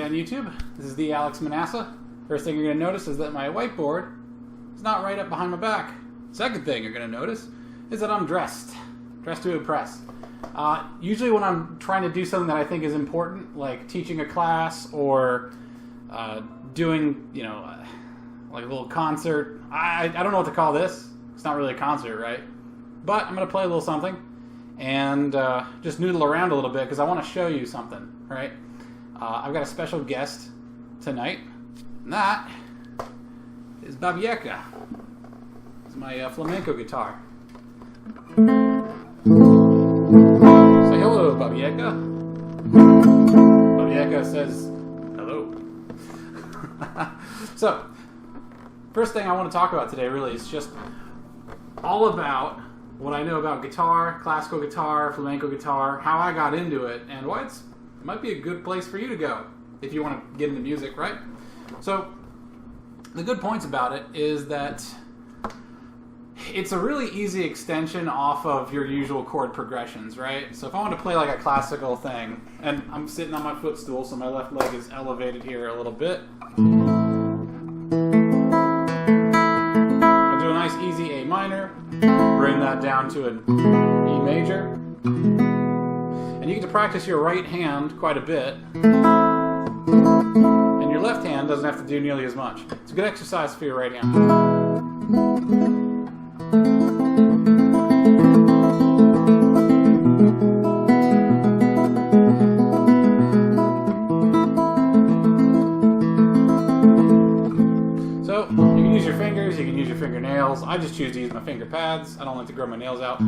on YouTube. This is the Alex Manassa. First thing you're going to notice is that my whiteboard is not right up behind my back. Second thing you're going to notice is that I'm dressed to impress. Usually when I'm trying to do something that I think is important, like teaching a class or doing, like a little concert. I don't know what to call this. It's not really a concert, right? But I'm going to play a little something and just noodle around a little bit because I want to show you something, right? I've got a special guest tonight, and that is Babieca. It's my flamenco guitar. Say hello, Babieca. Babieca says hello. So, first thing I want to talk about today really is just all about what I know about guitar, classical guitar, flamenco guitar, how I got into it, and why it might be a good place for you to go if you want to get into music, right? So, the good points about it is that it's a really easy extension off of your usual chord progressions, right? So if I want to play like a classical thing, and I'm sitting on my footstool, so my left leg is elevated here a little bit. I do a nice easy A minor, bring that down to an E major, and you get to practice your right hand quite a bit, and your left hand doesn't have to do nearly as much. It's a good exercise for your right hand. So, you can use your fingers, you can use your fingernails. I just choose to use my finger pads. I don't like to grow my nails out.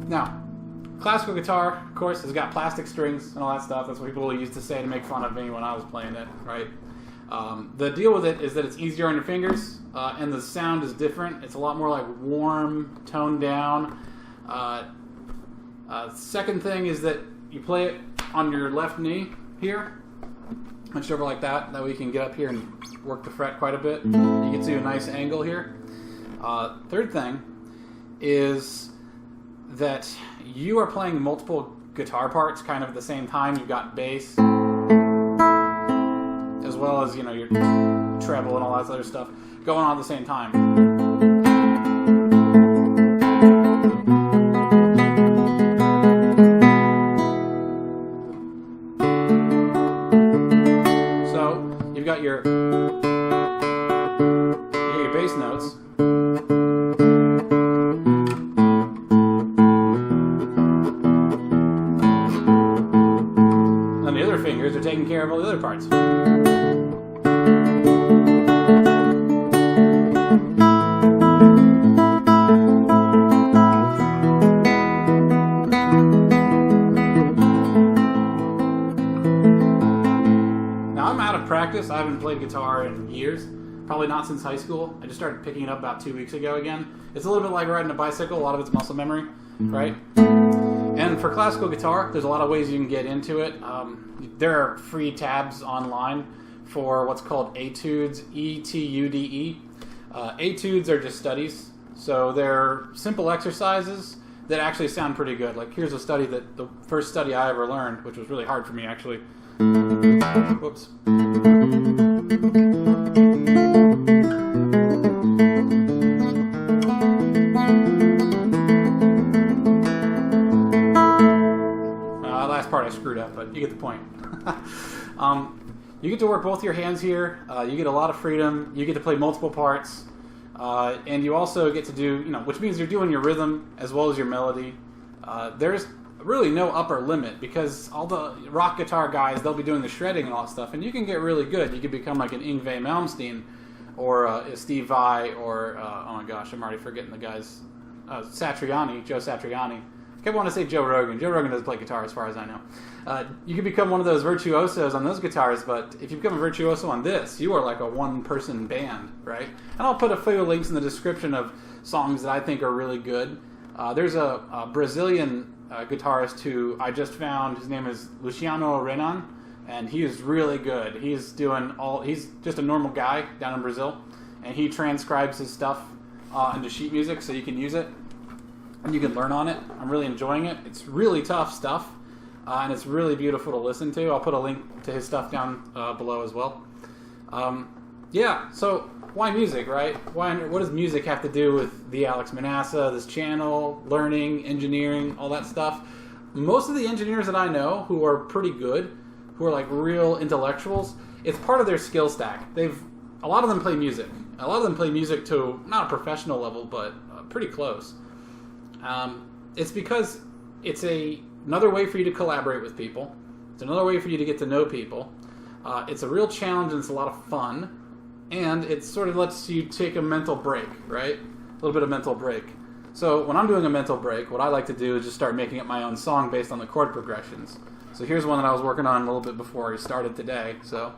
Now, classical guitar, of course, has got plastic strings and all that stuff. That's what people used to say to make fun of me when I was playing it, right? The deal with it is that it's easier on your fingers, and the sound is different. It's a lot more like warm, toned down. Second thing is that you play it on your left knee here, hunched over like that. That way you can get up here and work the fret quite a bit. You get to a nice angle here. Third thing is that you are playing multiple guitar parts kind of at the same time. You've got bass, as well as, your treble and all that other stuff going on at the same time. So, you've got your bass notes. And the other fingers are taking care of all the other parts. Practice. I haven't played guitar in years, probably not since high school. I just started picking it up about 2 weeks ago again. It's a little bit like riding a bicycle. A lot of it's muscle memory, right? And for classical guitar, there's a lot of ways you can get into it. There are free tabs online for what's called etudes, E-T-U-D-E. Etudes are just studies, so they're simple exercises that actually sound pretty good. Like here's a study the first study I ever learned, which was really hard for me actually. Whoops. Last part I screwed up, but you get the point. You get to work both your hands here. You get a lot of freedom. You get to play multiple parts. And you also get to do, which means you're doing your rhythm as well as your melody. There's really no upper limit because all the rock guitar guys, they'll be doing the shredding and all that stuff, and you can get really good. You can become like an Yngwie Malmsteen or a Steve Vai or, oh my gosh, I'm already forgetting the guys. Joe Satriani. I kept wanting to say Joe Rogan. Joe Rogan doesn't play guitar as far as I know. You can become one of those virtuosos on those guitars, but if you become a virtuoso on this, you are like a one-person band, right? And I'll put a few links in the description of songs that I think are really good. There's a Brazilian guitarist who I just found. His name is Luciano Renan, and he is really good. He's just a normal guy down in Brazil, and he transcribes his stuff into sheet music so you can use it and you can learn on it. I'm really enjoying it. It's really tough stuff. and it's really beautiful to listen to. I'll put a link to his stuff down below as well. Yeah, so why music, right? What does music have to do with the Alex Manassa, this channel, learning, engineering, all that stuff? Most of the engineers that I know who are pretty good, who are like real intellectuals, it's part of their skill stack. A lot of them play music. A lot of them play music to not a professional level, but pretty close. It's because it's another way for you to collaborate with people. It's another way for you to get to know people. It's a real challenge and it's a lot of fun. And it sort of lets you take a mental break, right? A little bit of mental break. So when I'm doing a mental break, what I like to do is just start making up my own song based on the chord progressions. So here's one that I was working on a little bit before I started today. So.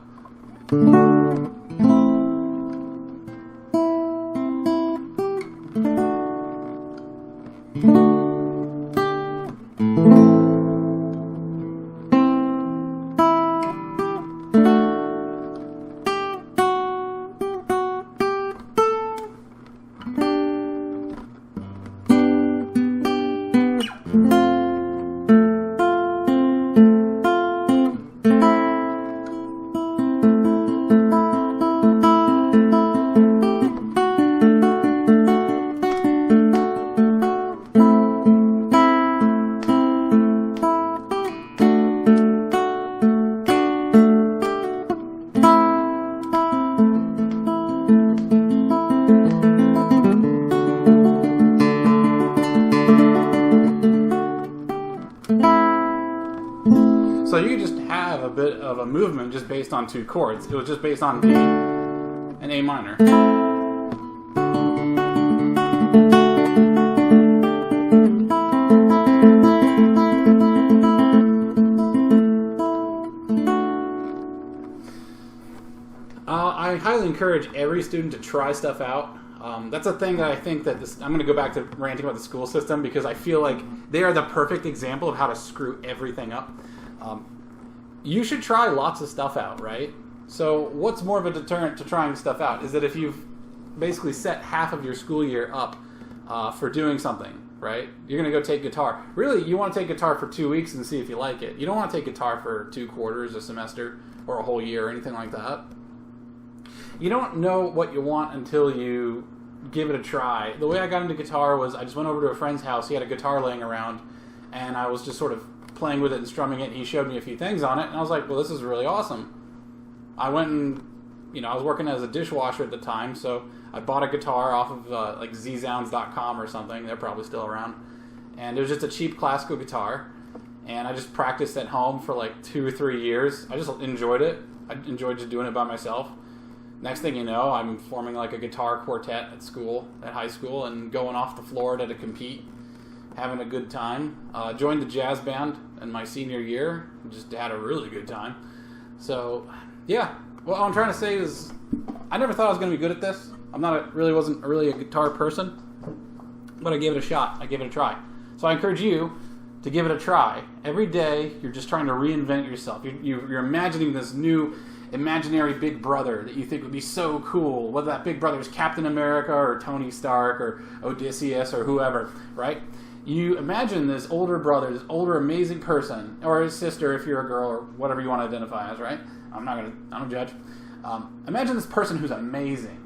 So you could just have a bit of a movement just based on two chords. It was just based on D and A minor. I highly encourage every student to try stuff out. That's a thing that I think that I'm going to go back to ranting about the school system because I feel like they are the perfect example of how to screw everything up. You should try lots of stuff out, right? So what's more of a deterrent to trying stuff out is that if you've basically set half of your school year up for doing something, right? You're going to go take guitar. Really, you want to take guitar for 2 weeks and see if you like it. You don't want to take guitar for 2 quarters, a semester, or a whole year or anything like that. You don't know what you want until you give it a try. The way I got into guitar was I just went over to a friend's house. He had a guitar laying around, and I was just sort of playing with it and strumming it, and he showed me a few things on it, and I was like, well, this is really awesome. I went and, I was working as a dishwasher at the time, so I bought a guitar off of like zzounds.com or something. They're probably still around. And it was just a cheap classical guitar, and I just practiced at home for like 2 or 3 years. I just enjoyed it. I enjoyed just doing it by myself. Next thing you know, I'm forming like a guitar quartet at high school, and going off the floor to compete, having a good time. Joined the jazz band in my senior year, just had a really good time. So, yeah, what I'm trying to say is, I never thought I was going to be good at this. Wasn't really a guitar person, but I gave it a shot. I gave it a try. So I encourage you to give it a try. Every day, you're just trying to reinvent yourself. You're imagining this new imaginary big brother that you think would be so cool, whether that big brother is Captain America or Tony Stark or Odysseus or whoever, right? You imagine this older brother, this older amazing person, or his sister if you're a girl, or whatever you want to identify as, right? I don't judge. Imagine this person who's amazing.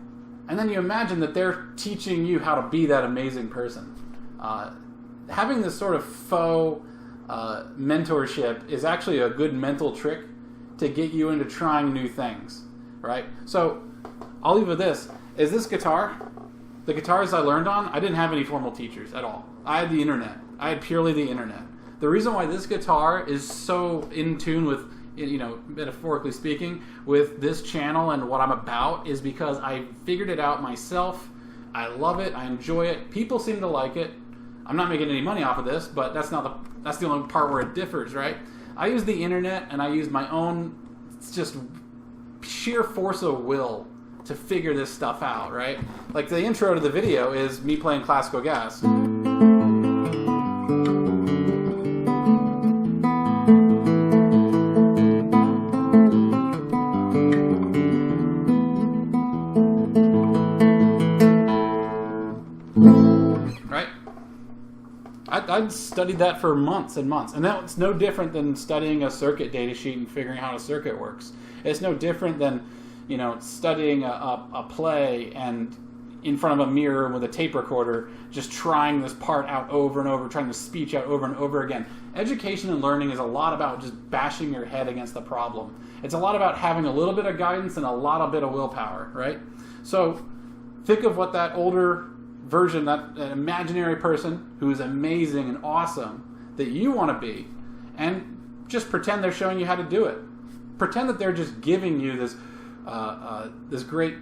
And then you imagine that they're teaching you how to be that amazing person. Having this sort of faux mentorship is actually a good mental trick to get you into trying new things, right? So I'll leave with this. Is this guitar, the guitars I learned on, I didn't have any formal teachers at all. I had the internet. I had purely the internet. The reason why this guitar is so in tune with, metaphorically speaking, with this channel and what I'm about is because I figured it out myself. I love it. I enjoy it. People seem to like it. I'm not making any money off of this, but that's the only part where it differs, right? I use the internet and I use my own just sheer force of will to figure this stuff out, right? Like the intro to the video is me playing classical gas. Right? I studied that for months and months. And that's no different than studying a circuit data sheet and figuring out how a circuit works. It's no different than, studying a play and in front of a mirror with a tape recorder, just trying this part out over and over, trying the speech out over and over again. Education and learning is a lot about just bashing your head against the problem. It's a lot about having a little bit of guidance and a lot of bit of willpower, right? So think of what that older version, that imaginary person who is amazing and awesome that you want to be, and just pretend they're showing you how to do it. Pretend that they're just giving you this this great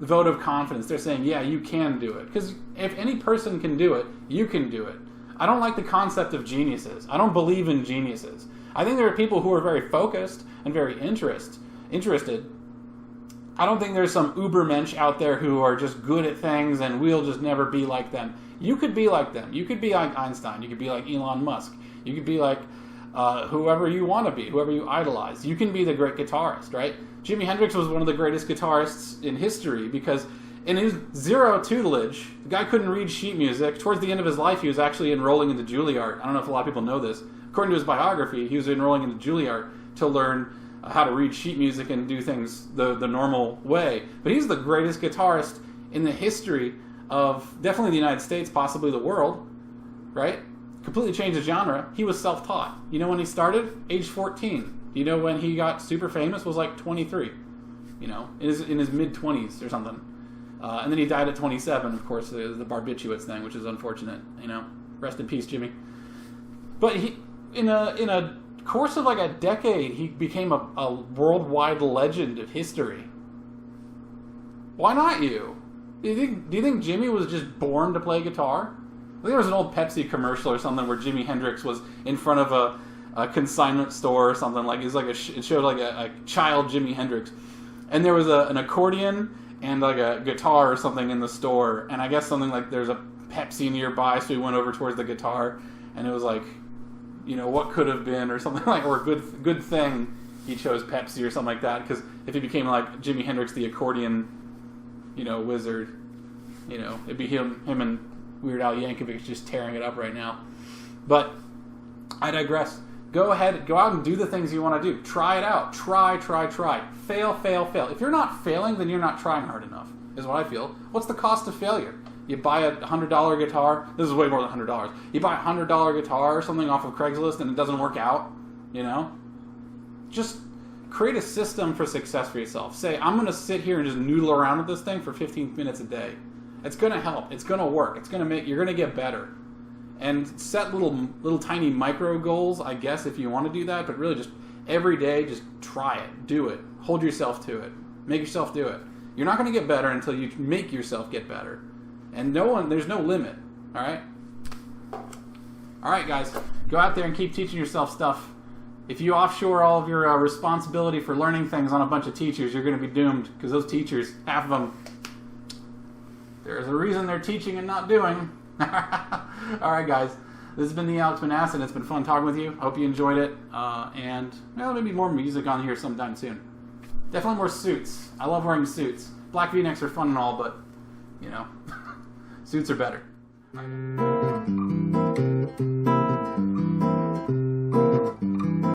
vote of confidence. They're saying, yeah, you can do it. Because if any person can do it, you can do it. I don't like the concept of geniuses. I don't believe in geniuses. I think there are people who are very focused and very interested. I don't think there's some ubermensch out there who are just good at things and we'll just never be like them. You could be like them. You could be like Einstein. You could be like Elon Musk. You could be like whoever you want to be, whoever you idolize. You can be the great guitarist, right? Jimi Hendrix was one of the greatest guitarists in history because in his zero tutelage, the guy couldn't read sheet music. Towards the end of his life, he was actually enrolling into Juilliard. I don't know if a lot of people know this. According to his biography, he was enrolling into Juilliard to learn how to read sheet music and do things the normal way. But he's the greatest guitarist in the history of definitely the United States, possibly the world, right? Completely changed the genre. He was self-taught. You know when he started? Age 14. You know when he got super famous? Was like 23. In his mid-20s or something. And then he died at 27, of course, the barbiturates thing, which is unfortunate. Rest in peace, Jimmy. But he, in a course of like a decade, he became a worldwide legend of history. Why not you? Do you think Jimmy was just born to play guitar? I think there was an old Pepsi commercial or something where Jimi Hendrix was in front of a consignment store or something. Like it showed like a child Jimi Hendrix, and there was an accordion and like a guitar or something in the store, and I guess something like there's a Pepsi nearby, so he went over towards the guitar, and it was like, what could have been or something like, or good thing he chose Pepsi or something like that, because if he became like Jimi Hendrix the accordion, wizard, it'd be him and Weird Al Yankovic just tearing it up right now. But I digress. Go ahead, go out and do the things you want to do. Try it out. Try. Fail. If you're not failing, then you're not trying hard enough, is what I feel. What's the cost of failure? You buy a $100 guitar. This is way more than $100. You buy a $100 guitar or something off of Craigslist and it doesn't work out, Just create a system for success for yourself. Say, I'm going to sit here and just noodle around with this thing for 15 minutes a day. It's going to help. It's going to work. You're going to get better. And set little tiny micro goals, I guess, if you want to do that. But really, just every day, just try it. Do it. Hold yourself to it. Make yourself do it. You're not going to get better until you make yourself get better. And there's no limit. All right? All right, guys. Go out there and keep teaching yourself stuff. If you offshore all of your responsibility for learning things on a bunch of teachers, you're going to be doomed. Because those teachers, half of them, there's a reason they're teaching and not doing. Alright guys, this has been the Ep8 Acid. It's been fun talking with you. Hope you enjoyed it. And maybe more music on here sometime soon. Definitely more suits. I love wearing suits. Black V-necks are fun and all, but, suits are better.